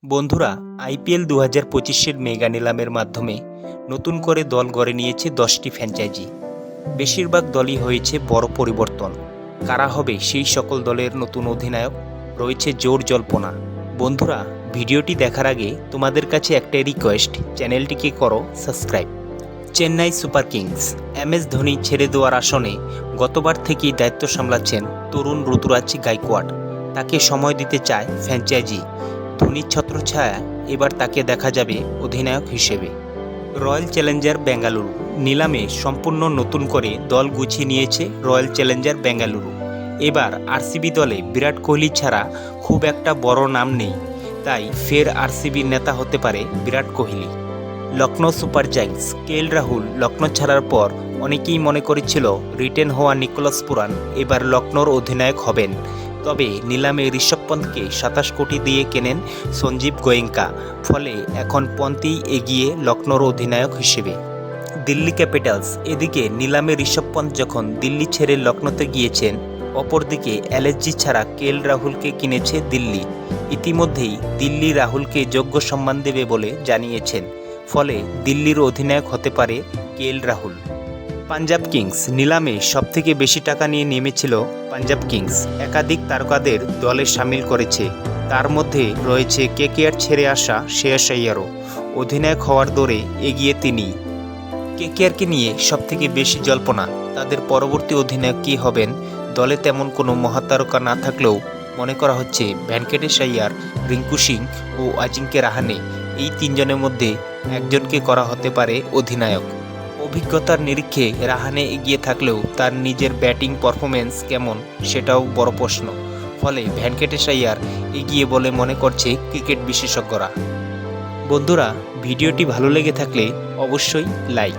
বন্ধুরা, IPL 2025-এর mega নিলামের মাধ্যমে নতুন করে দল গড়ে নিয়েছে 10টি ফ্র্যাঞ্চাইজি। বেশিরভাগ দলই হয়েছে বড় পরিবর্তন। কারা হবে সেই সকল দলের নতুন অধিনায়ক, রয়েছে জোর জল্পনা। বন্ধুরা, ভিডিওটি দেখার আগে তোমাদের কাছে একটাই রিকোয়েস্ট, চ্যানেলটিকে করো subscribe. Chennai super kings MS Dhoni ছেড়ে দেওয়ার আসনে গতবার থেকেই দায়িত্ব সামলাচ্ছেন তরুণ ঋতুরাজ গাইকোয়াড়। তাকে সময় দিতে চায় ফ্র্যাঞ্চাইজি। ধোনির ছত্রছায়া এবার তাকে দেখা যাবে অধিনায়ক হিসেবে। রয়্যাল চ্যালেঞ্জার বেঙ্গালুরু নিলামে সম্পূর্ণ নতুন করে দল গুছিয়ে নিয়েছে রয়্যাল চ্যালেঞ্জার বেঙ্গালুরু। এবার আরসিবি দলে বিরাট কোহলি ছাড়া খুব একটা বড় নাম নেই, তাই ফের আরসিবির নেতা হতে পারে বিরাট কোহলি। লখনৌ সুপার জায়ান্টস রাহুল লখনৌ ছাড়ার পর অনেকেই মনে করেছিল রিটেন হওয়া নিকোলাস পুরান এবার লখনৌর অধিনায়ক হবেন। তবে নিলামে ঋষভ পন্তকে 27 কোটি দিয়ে কেনেন সঞ্জীব গোয়েঙ্কা, ফলে এখন পন্তেই এগিয়ে লখনৌর অধিনায়ক হিসেবে। দিল্লি ক্যাপিটালস এদিকে নিলামে ঋষভ পন্ত যখন দিল্লি ছেড়ে লখনৌতে গিয়েছেন, অপরদিকে এলএসজি ছাড়া রাহুলকে কিনেছে দিল্লি। ইতিমধ্যেই দিল্লি রাহুলকে যোগ্য সম্মান দেবে বলে জানিয়েছেন, ফলে দিল্লির অধিনায়ক হতে পারে রাহুল। পাঞ্জাব কিংস নিলামে সবথেকে বেশি টাকা নিয়ে নেমেছিল পাঞ্জাব কিংস একাধিক তারকাদের দলে সামিল করেছে। তার মধ্যে রয়েছে কেকেআর ছেড়ে আসা শ্রেয়াস আইয়ারও। অধিনায়ক হওয়ার দৌড়ে এগিয়ে তিনি। কেকেআরকে নিয়ে সবথেকে বেশি জল্পনা তাদের পরবর্তী অধিনায়ক কী হবেন। দলে তেমন কোনো মহাতারকা না থাকলেও মনে করা হচ্ছে ভেঙ্কটেশ আইয়ার, রিঙ্কু সিং ও অজিঙ্ক্য রাহানে এই তিনজনের মধ্যে একজনকে করা হতে পারে অধিনায়ক। অভিজ্ঞতার নিরিখে রাহানে এগিয়ে থাকলেও তার নিজের ব্যাটিং পারফরমেন্স কেমন সেটাও বড় প্রশ্ন, ফলে ভেঙ্কটেশ আইয়ার এগিয়ে বলে মনে করছে ক্রিকেট বিশেষজ্ঞরা। বন্ধুরা, ভিডিওটি ভালো লেগে থাকলে অবশ্যই লাইক।